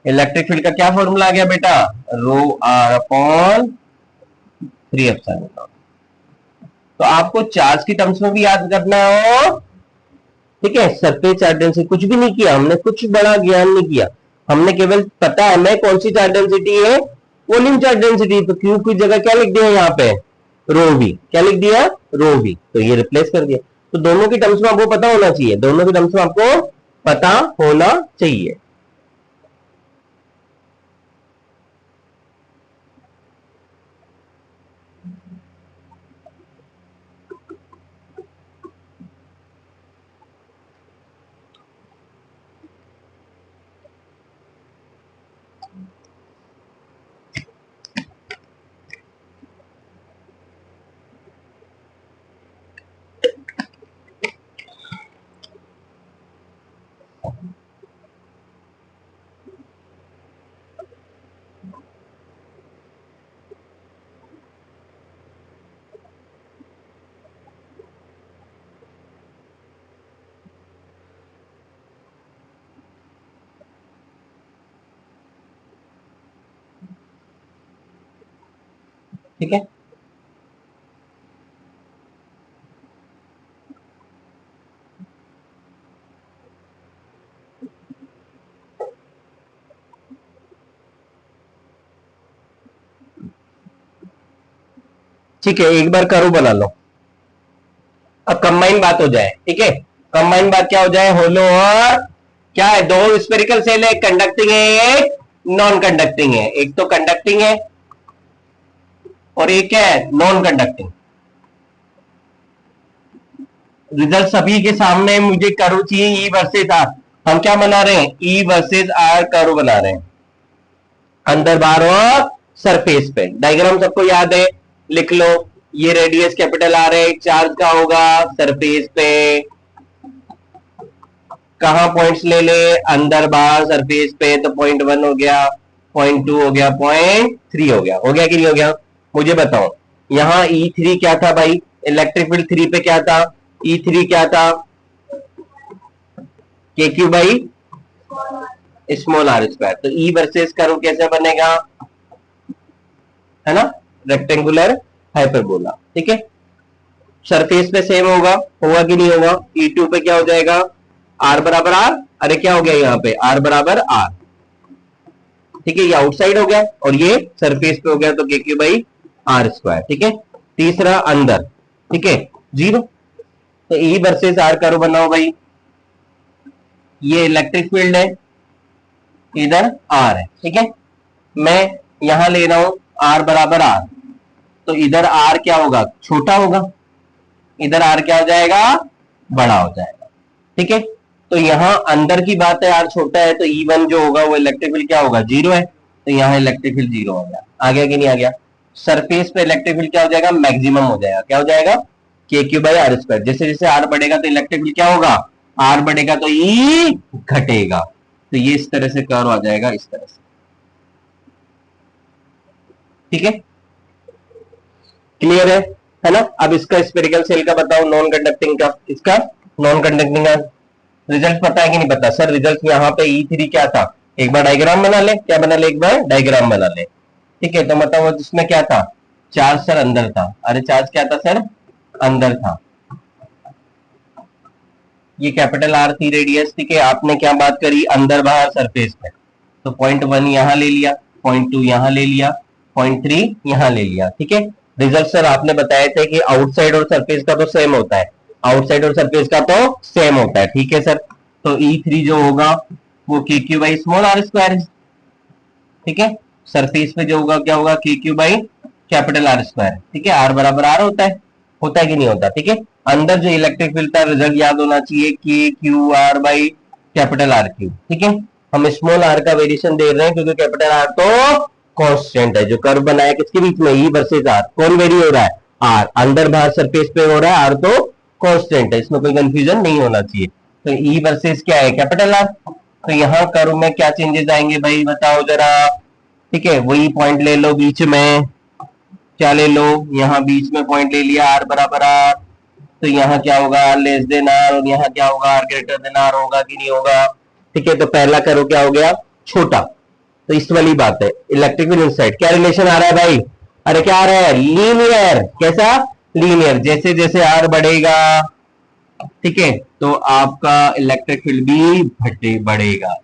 इलेक्ट्रिक फील्ड का क्या फॉर्मूला आ गया बेटा, रो आर अपॉन 3 एप्सिलॉन नॉट। तो आपको चार्ज की टर्म्स में भी याद करना हो। ठीक है, सरफेस चार्ज डेंसिटी, कुछ भी नहीं किया हमने, कुछ बड़ा ज्ञान नहीं किया, हमने केवल पता है हमें कौन सी चार्ज डेंसिटी है, वॉल्यूम चार्ज डेंसिटी। तो क्यू की जगह क्या लिख दिया यहाँ पे, रो वी, क्या लिख दिया, रो वी, तो ये रिप्लेस कर दिया। तो दोनों की टर्म्स में आपको पता होना चाहिए, दोनों की टर्म्स में आपको पता होना चाहिए। ठीक है, ठीक है, एक बार करो बना लो, अब कंबाइन बात हो जाए। ठीक है, कंबाइन बात क्या हो जाए, होलो और क्या है, दो स्पेरिकल सेल है, कंडक्टिंग है, एक नॉन कंडक्टिंग है, एक तो कंडक्टिंग है और एक है नॉन कंडक्टिंग। रिजल्ट सभी के सामने, मुझे कर्व चाहिए ई वर्सेस आर, हम क्या बना रहे हैं, ई वर्सेस आर कर्व बना रहे हैं, अंदर बाहर और सरफेस पे। डायग्राम सबको याद है, लिख लो, ये रेडियस कैपिटल आर है, चार्ज का होगा सरफेस पे, कहाँ पॉइंट्स ले ले, अंदर बाहर सरफेस पे, तो पॉइंट 1 हो गया, पॉइंट 2 हो गया, पॉइंट 3 हो गया कि नहीं हो गया? मुझे बताओ यहाँ E3 क्या था भाई, इलेक्ट्रिक फील्ड 3 पे क्या था, E3 क्या था, K Q by small R square. तो ई वर्सेस कर्व कैसे बनेगा, है ना, रेक्टेंगुलर हाइपरबोला, ठीक है। सरफेस पे सेम होगा कि नहीं होगा? E2 पे क्या हो जाएगा, आर बराबर आर, अरे क्या हो गया यहाँ पे, आर बराबर आर, ठीक है, ये आउटसाइड हो गया और ये सरफेस पे हो गया, तो K Q by are square, ठीक है। तीसरा अंदर, ठीक है, 0। तो ई वर्सेस आर कर्व बनाओ भाई, ये इलेक्ट्रिक फील्ड है, इधर आर है, ठीक है। मैं यहां ले रहा हूं आर बराबर आर, तो इधर आर क्या होगा, छोटा होगा, इधर आर क्या हो जाएगा, बड़ा हो जाएगा, ठीक है। तो यहां अंदर की बात है, आर छोटा है, तो E1 जो होगा वो इलेक्ट्रिक फील्ड क्या होगा, 0 है, तो यहां इलेक्ट्रिक फील्ड 0 हो गया। आ गया कि नहीं आ गया? सरफेस पे इलेक्ट्रिक फील्ड क्या हो जाएगा, मैक्सिमम हो जाएगा, क्या हो जाएगा, K Q by are square. जैसे जैसे आर बढ़ेगा तो इलेक्ट्रिक फील्ड क्या होगा, आर बढ़ेगा तो ई घटेगा। तो ये इस तरह से कर्व आ जाएगा, इस तरह से, ठीक है, क्लियर है ना? अब इसका स्पेरिकल सेल का बताओ, नॉन कंडक्टिंग का, इसका नॉन कंडक्टिंग का रिजल्ट पता है कि नहीं पता? सर रिजल्ट यहाँ पे E3 क्या था, एक बार डायग्राम बना ले, क्या बना ले, एक बार डायग्राम बना ले, ठीक है। तो मतलब जिसमें क्या था, चार्ज सर अंदर था, अरे चार्ज क्या था सर, अंदर था, ये कैपिटल आर थी रेडियस, ठीक है। आपने क्या बात करी, अंदर बाहर सरफेस पे, तो पॉइंट 1 यहां ले लिया, पॉइंट 2 यहां ले लिया, पॉइंट 3 यहां ले लिया, ठीक है। रिजल्ट सर आपने बताए थे कि आउटसाइड और सरफेस का तो सेम होता है, आउटसाइड और सरफेस का तो सेम होता है, ठीक है सर। तो E3 जो होगा वो K Q by small R square, ठीक है। सरफेस पे जो होगा क्या होगा, K Q by capital R square, ठीक है। आर बराबर आर होता है कि नहीं होता, ठीक है। अंदर जो इलेक्ट्रिक फील्ड था, रिजल्ट याद होना चाहिए, के Q R by capital are Q, ठीक है। हम स्मॉल आर का वेरिएशन दे रहे हैं क्योंकि कैपिटल आर तो कांस्टेंट है। जो कर्व बनाया किसके बीच में, ई वर्सेस आर, कौन वेरी हो रहा है, आर, अंदर बाहर सरफेस पे हो रहा है, आर तो कांस्टेंट है, इसमें कोई कंफ्यूजन नहीं होना चाहिए। तो ई वर्सेस क्या है, कैपिटल आर। तो यहाँ कर्व में क्या चेंजेस आएंगे भाई, बताओ जरा, ठीक है। वही पॉइंट ले लो बीच में, क्या ले लो, यहाँ बीच में पॉइंट ले लिया, आर बराबर आर, तो यहाँ क्या होगा, आर लेस देन आर, और यहाँ क्या होगा, आर ग्रेटर देन आर, होगा कि नहीं होगा, ठीक है। तो पहला कर्व क्या हो गया, छोटा। तो इस वाली बात है, इलेक्ट्रिक फील्ड इनसाइड क्या रिलेशन आ रहा है भाई, अरे क्या आ रहा है, लीनियर, कैसा, लीनियर। जैसे जैसे आर बढ़ेगा, ठीक है, तो आपका इलेक्ट्रिक फील्ड भी बढ़ेगा,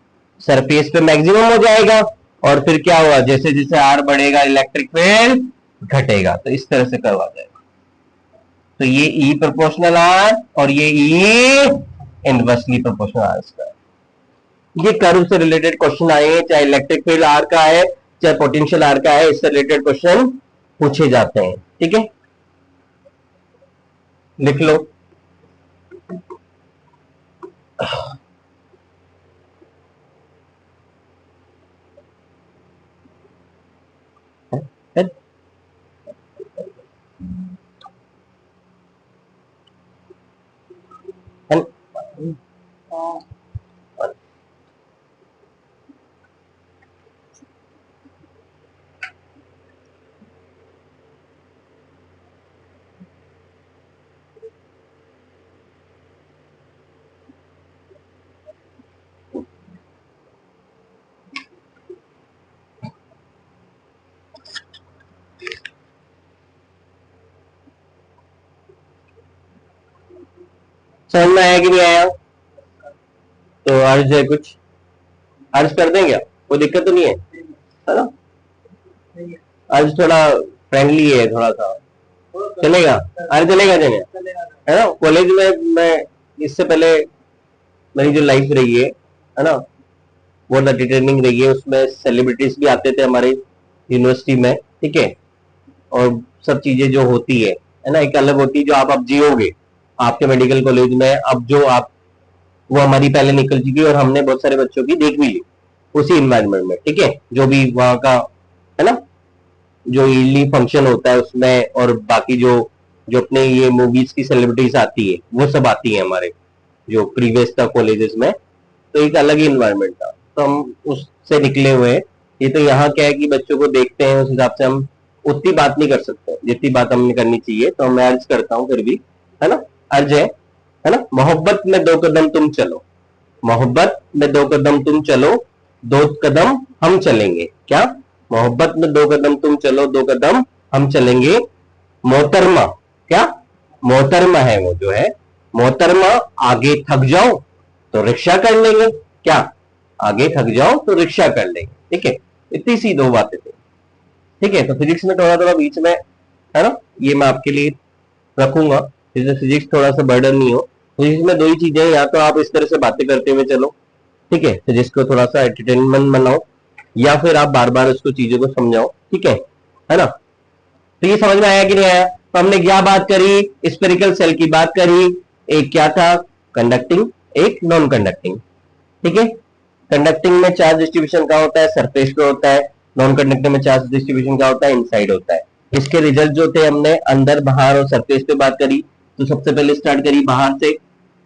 सरफेस पे मैक्सिमम हो जाएगा, और फिर क्या हुआ, जैसे जैसे आर बढ़ेगा इलेक्ट्रिक फील्ड घटेगा। तो इस तरह से करवा जाएगा। तो ये ई प्रोपोर्शनल आर और ये ई इनवर्सली प्रोपोर्शनल आर स्क्वायर। ये कर्व से रिलेटेड क्वेश्चन आए हैं, चाहे इलेक्ट्रिक फील्ड आर का है चाहे पोटेंशियल आर का है, इससे रिलेटेड क्वेश्चन पूछे जाते हैं, ठीक है, लिख लो। समझ में आया कि नहीं आया? तो अर्ज है, कुछ अर्ज कर दें क्या, कोई दिक्कत तो नहीं है ना? अर्ज थोड़ा फ्रेंडली है, थोड़ा सा चलेगा, अरे चलेगा है ना। कॉलेज में मैं इससे पहले मेरी जो लाइफ रही है ना, बहुत एंटरटेनिंग रही है, उसमें सेलिब्रिटीज भी आते थे हमारे यूनिवर्सिटी में, ठीक है। और सब चीजें जो होती है ना, एक अलग होती है जो आप अब जियोगे आपके मेडिकल कॉलेज में, अब जो आप, वो हमारी पहले निकल चुकी और हमने बहुत सारे बच्चों की देख भी ली उसी इन्वायरमेंट में, ठीक है। जो भी वहां का है ना, जो ईयरली फंक्शन होता है उसमें, और बाकी जो जो अपने ये मूवीज की सेलिब्रिटीज आती है वो सब आती है हमारे जो प्रीवियस था कॉलेजेस में, तो एक अलग ही इन्वायरमेंट था, तो हम उससे निकले हुए हैं। ये तो यहाँ क्या है कि बच्चों को देखते हैं, उस हिसाब से हम उतनी बात नहीं कर सकते जितनी बात हमें करनी चाहिए, तो मैं अर्ज करता हूँ फिर भी, है ना, अर्ज है ना। मोहब्बत में दो कदम तुम चलो, मोहब्बत में दो कदम तुम चलो, दो कदम हम चलेंगे। क्या? मोहब्बत में दो कदम तुम चलो, दो कदम हम चलेंगे। मोहतरमा, क्या? मोहतरमा है वो जो है, मोहतरमा आगे थक जाओ तो रिक्शा कर लेंगे। क्या? आगे थक जाओ तो रिक्शा कर लेंगे। ठीक है, इतनी सी दो बातें थी। ठीक है, तो फिजिक्स में थोड़ा थोड़ा बीच में, है ना, ये मैं आपके लिए रखूंगा, जिससे फिजिक्स थोड़ा सा बर्डन नहीं हो। फिजिक्स में दो ही चीजें, या तो आप इस तरह से बातें करते हुए चलो, ठीक है, फिजिक्स को थोड़ा सा एंटरटेनमेंट बनाओ, या फिर आप बार बार उसको चीजों को समझाओ। ठीक है ना। तो ये समझ में आया कि नहीं आया? तो हमने क्या बात करी? स्पेरिकल सेल की बात करी। एक क्या था? कंडक्टिंग, एक नॉन कंडक्टिंग। ठीक है, कंडक्टिंग में चार्ज डिस्ट्रीब्यूशन क्या होता है? सरफेस पे होता है। नॉन कंडक्टिंग में चार्ज डिस्ट्रीब्यूशन क्या होता है? इनसाइड होता है। इसके रिजल्ट जो थे, हमने अंदर, बाहर और सरफेस पे बात करी। तो सबसे पहले स्टार्ट करी बाहर से।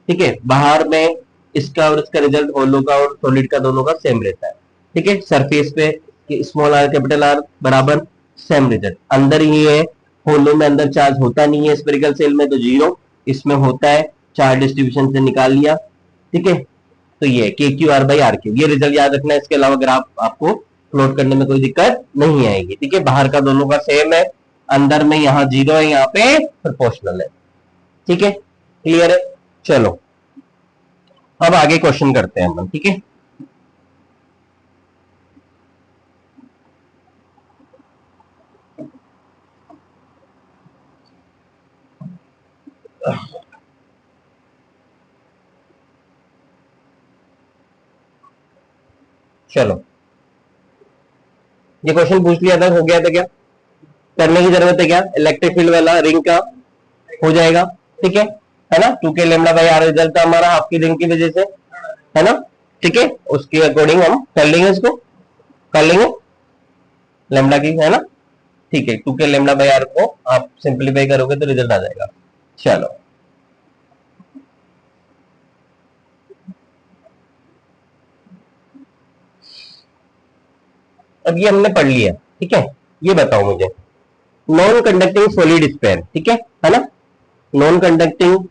ठीक है, बाहर में इसका और इसका रिजल्ट होलो का और सॉलिड का दोनों का सेम रहता है। ठीक है, सरफेस पे स्मॉल आर कैपिटल आर बराबर सेम रिजल्ट। अंदर ही है, होलो में अंदर चार्ज होता नहीं है, स्पेरिकल सेल में तो जीरो, इसमें होता है, चार्ज डिस्ट्रीब्यूशन से निकाल लिया। ठीक है, तो ये K Q R by R Q, ये रिजल्ट याद रखना है। इसके अलावा ग्राफ आपको प्लॉट करने में कोई दिक्कत नहीं आएगी। ठीक है, बाहर का दोनों का सेम है, अंदर में यहाँ जीरो है, यहाँ पे प्रोपोर्शनल है। ठीक है, क्लियर है? चलो अब आगे क्वेश्चन करते हैं हम। ठीक है, चलो ये क्वेश्चन पूछ लिया था, हो गया था क्या? करने की जरूरत है क्या? इलेक्ट्रिक फील्ड वाला रिंग का हो जाएगा। ठीक है ना। 2k lambda by are result था हमारा आपकी रिंग की वजह से, है ना। ठीक है, उसके अकॉर्डिंग हम कर लेंगे, इसको कर लेंगे लेमडा की, है ना। ठीक है, 2k लेमडा बाई आर को आप सिंप्लीफाई करोगे तो रिजल्ट आ जाएगा। चलो अब ये हमने पढ़ लिया। ठीक है, ये बताओ मुझे, नॉन कंडक्टिंग सॉलिड स्पेयर, ठीक है ना। नॉन कंडक्टिंग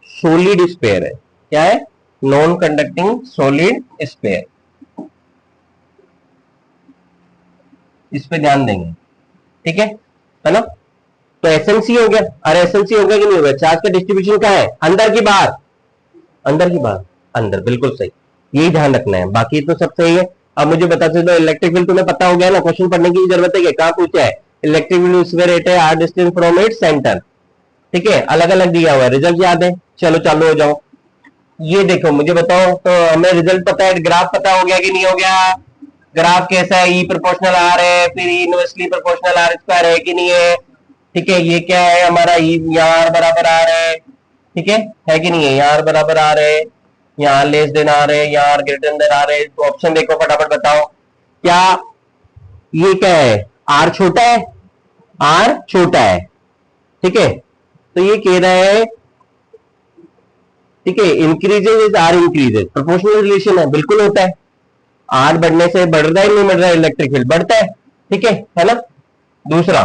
सॉलिड स्पेयर है, क्या है? नॉन कंडक्टिंग सॉलिड स्पेयर, इस पे ध्यान देंगे। ठीक है ना। तो एसएनसी हो गया, अरे एसएनसी हो गया कि नहीं हो गया? चार्ज का डिस्ट्रीब्यूशन क्या है? अंदर की बाहर? अंदर की बाहर, अंदर, बिल्कुल सही, यही ध्यान रखना है, बाकी तो सब सही है। अब मुझे बता दो, इलेक्ट्रिक फील्ड तुम्हें पता हो गया ना, क्वेश्चन पढ़ने की जरूरत है क्या? कहां पूछा है? इलेक्ट्रिक फील्ड स्क्वायर रेट है R distance from it centre. ठीक है, अलग अलग दिया हुआ है, रिजल्ट याद है। चलो चालू हो जाओ। ये देखो मुझे बताओ, तो हमें रिजल्ट पता है, ग्राफ पता हो गया कि नहीं हो गया? ग्राफ कैसा है? ई प्रोपोर्शनल आर है, फिर ई इनवर्सली प्रोपोर्शनल आर स्क्वायर है कि नहीं है? ठीक है, ये क्या है हमारा? ई यहाँ आर बराबर आर है। ठीक है कि नहीं है? यहाँ आर बराबर आर है, यहाँ लेस देन आर है, यहाँ आर ग्रेटर देन आर है। तो ऑप्शन देखो फटाफट बताओ, क्या ये क्या है? आर छोटा है, आर छोटा है। ठीक है, तो ये कह रहा है, ठीक है, increases is R increases, proportional relation है, बिल्कुल होता है। आर बढ़ने से बढ़ रहा है नहीं बढ़ रहा है? इलेक्ट्रिक फील्ड बढ़ता है। ठीक है ना। दूसरा,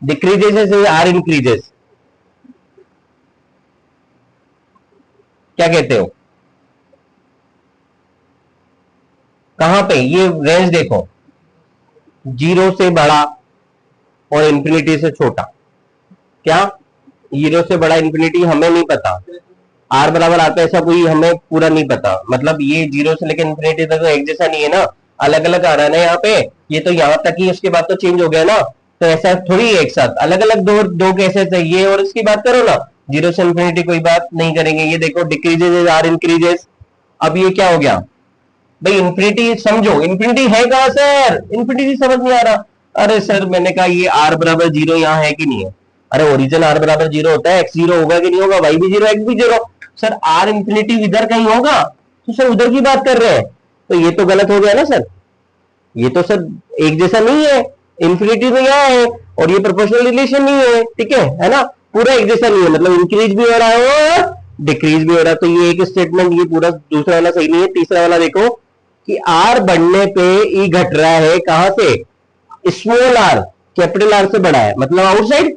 डिक्रीजेज इज आर इंक्रीजेज, क्या कहते हो? कहां पे? ये रेंज देखो, जीरो से बड़ा और इंफिनिटी से छोटा। क्या? जीरो से बड़ा इंफिनिटी हमें नहीं पता, आर बराबर आता है ऐसा कोई हमें पूरा नहीं पता, मतलब ये जीरो से लेकर इंफिनिटी तक तो एक जैसा नहीं है ना, अलग अलग आ रहा है ना यहाँ पे। ये तो यहाँ तक ही, उसके बाद तो चेंज हो गया ना, तो ऐसा थोड़ी एक साथ अलग अलग दो दो केसेस है। ये और इसकी बात करो ना, जीरो से इंफिनिटी कोई बात नहीं करेंगे। ये देखो, डिक्रीजेज आर इंक्रीजेस। अब ये क्या हो गया भाई? इंफिनिटी समझो, इंफिनिटी है कहां सर? इंफिनिटी समझ नहीं आ रहा। अरे सर मैंने कहा ये आर बराबर जीरो यहाँ है कि नहीं है? अरे ओरिजिन आर बराबर जीरो होता है, एक्स जीरो होगा कि नहीं होगा? वाई भी जीरो, एक्स भी जीरो। सर आर इंफिनिटी इधर कहीं होगा, तो सर उधर की बात कर रहे हैं, तो ये तो गलत हो गया ना सर। ये तो सर एक जैसा नहीं है, इंफिनिटी तो यहाँ है और ये प्रोपोर्शनल रिलेशन नहीं है। ठीक है ना, पूरा एक जैसा नहीं है, मतलब इंक्रीज भी हो रहा है और डिक्रीज भी हो रहा है। तो ये एक स्टेटमेंट, ये पूरा दूसरा वाला सही नहीं है। तीसरा वाला देखो कि आर बढ़ने पे ई घट रहा है, कहां से, स्मॉल आर कैपिटल आर से बड़ा है, मतलब आउटसाइड।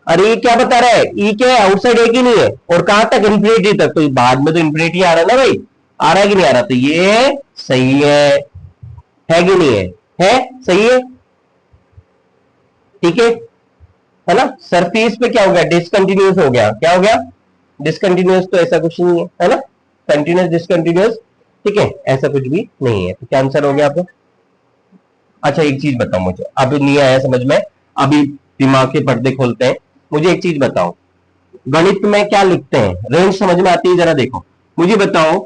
अरे ये क्या बता रहा है, ई क्या है, आउटसाइड है कि नहीं है, और कहां तक, इंफिनिटी तक। तो बाद में तो इंफिनिटी आ रहा है ना भाई, आ रहा है कि नहीं आ रहा, तो ये सही है कि नहीं है सही है, ठीक है ना। सरफेस पे क्या हो गया, डिसकंटिन्यूस हो गया, क्या हो गया, डिसकंटिन्यूस। तो ऐसा कुछ नहीं है ना, कंटिन्यूस डिसकंटिन्यूस, ठीक है, ऐसा कुछ भी नहीं है। तो क्या आंसर हो गया आपका। अच्छा एक चीज बताओ मुझे, अब नहीं आया समझ में, अभी दिमाग के पर्दे खोलते हैं। मुझे एक चीज बताओ, गणित में क्या लिखते हैं, रेंज समझ में आती है, जरा देखो मुझे बताओ।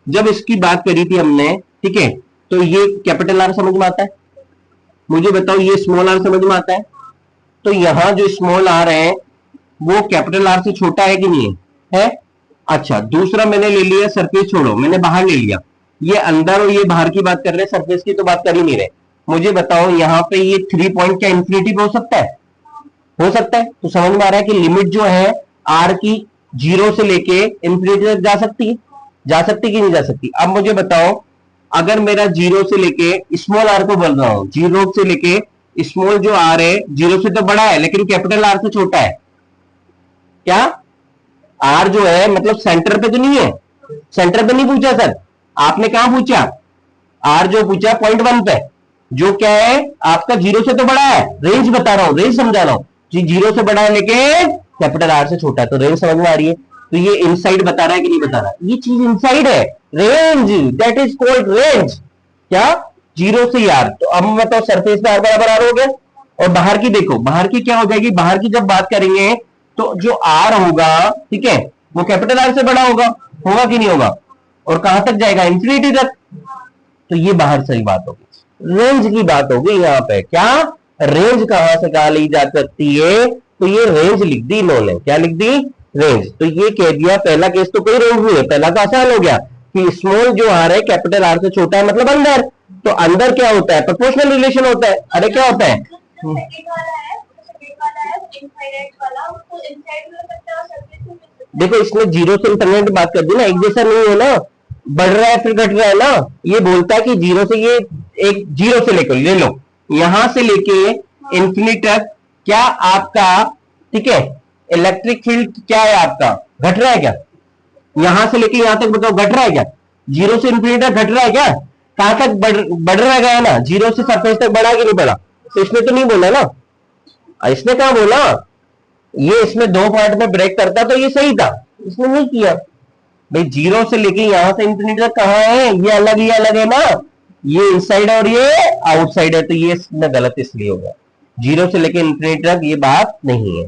जब इसकी बात करी थी हमने, ठीक है, तो ये कैपिटल आर समझ में आता है, मुझे बताओ ये स्मॉल आर समझ में आता है। तो यहां जो स्मॉल आर है वो कैपिटल आर से छोटा है कि नहीं है, है? अच्छा दूसरा मैंने ले लिया, सरफेस छोड़ो, मैंने बाहर ले लिया, ये अंदर और ये बाहर की बात कर रहे हैं, सरफेस की तो बात कर ही नहीं रहे। मुझे बताओ यहाँ पे ये 3 पॉइंट क्या इंफिनिटी पे हो सकता है, हो सकता है। तो समझ में आ रहा है कि लिमिट जो है आर की 0 से लेके इंफिनिटी तक जा सकती है, जा सकती कि नहीं जा सकती। अब मुझे बताओ, अगर मेरा 0 से लेके स्मॉल आर को बोल रहा हूं, 0 से लेके स्मॉल जो आर है 0 से तो बड़ा है लेकिन कैपिटल आर से छोटा है, क्या आर जो है मतलब सेंटर पे तो नहीं है, सेंटर पे नहीं पूछा सर, आपने कहां पूछा, आर जो पूछा पॉइंट 1 पे, जो क्या है आपका 0 से तो बड़ा है, रेंज बता रहा हूं, रेंज समझा रहा हूं जी, 0 से बड़ा है लेकिन कैपिटल आर से छोटा है, तो रेंज समझ में आ रही है। तो ये इनसाइड बता रहा है कि नहीं बता रहा, ये चीज इनसाइड है, range, that is called range. क्या, 0 से यार, तो अब मैं तो सरफेस पे आर बराबर आर हो गया। और बाहर की देखो, बाहर की क्या हो जाएगी, बाहर की जब बात करेंगे तो जो आर होगा, ठीक है, वो कैपिटल आर से बड़ा होगा कि नहीं होगा, और कहां तक जाएगा, इंफिनिटी तक। तो ये बाहर से ही बात होगी, रेंज की बात होगी यहाँ पे, क्या रेंज कहां से कहा ली जा सकती है, तो ये रेंज लिख दी इन्होंने, क्या लिख दी, रेंज। तो ये कह दिया, पहला केस तो कोई रेंज नहीं है, पहला तो आसान हो गया कि स्मॉल जो आर है कैपिटल आर से छोटा है, मतलब अंदर। तो अंदर क्या होता है, प्रोपोर्शनल रिलेशन होता है, अरे क्या होता है, देखो इसने 0 से इंफिनिटी की बात कर दी ना, एक जैसा नहीं है ना, बढ़ रहा है फिर घट रहा है ना, ये बोलता है कि 0 से ये एक 0 से लेकर ले लो, यहां से लेके इंफिनिटी तक क्या आपका, ठीक है, इलेक्ट्रिक फील्ड क्या है आपका, घट रहा है क्या, यहां से लेके यहां तक बताओ घट रहा है क्या, 0 से इंफिनिटी तक घट रहा है क्या, कहां तक बढ़ रहा है ना, 0 से सरफेस तक बढ़ा कि नहीं बढ़ा, तो इसने तो नहीं बोला ना, इसने कहा बोला, ये इसमें दो पार्ट में ब्रेक करता तो ये सही था, इसने नहीं किया भाई। 0 से लेके यहां से इंफिनिटी तक कहां है, ये अलग है ना, ये इनसाइड और ये आउटसाइड है, तो ये इसमें गलत इसलिए होगा, 0 से लेके इंफिनिटी तक ये बात नहीं है,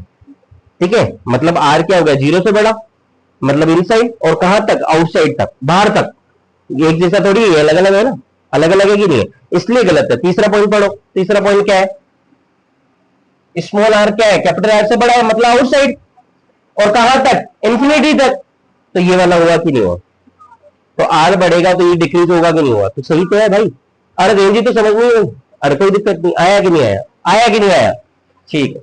ठीक है। मतलब आर क्या होगा, 0 से बड़ा, मतलब इनसाइड, और कहां तक, आउटसाइड तक, बाहर तक, एक जैसा थोड़ी है, अलग अलग है ना, अलग अलग है कि नहीं है, इसलिए गलत है। तीसरा पॉइंट पढ़ो, तीसरा पॉइंट क्या है, स्मॉल आर क्या है, कैपिटल आर से बड़ा है, मतलब आउटसाइड, और कहां तक, इंफिनिटी तक, तो ये वाला हुआ कि नहीं हुआ, तो आर बढ़ेगा तो ये डिक्रीज होगा कि नहीं हुआ, तो सही तो है भाई। अरे रेंज तो समझ नहीं, अरे कोई दिक्कत नहीं, आया कि नहीं आया, आया कि नहीं आया, ठीक है।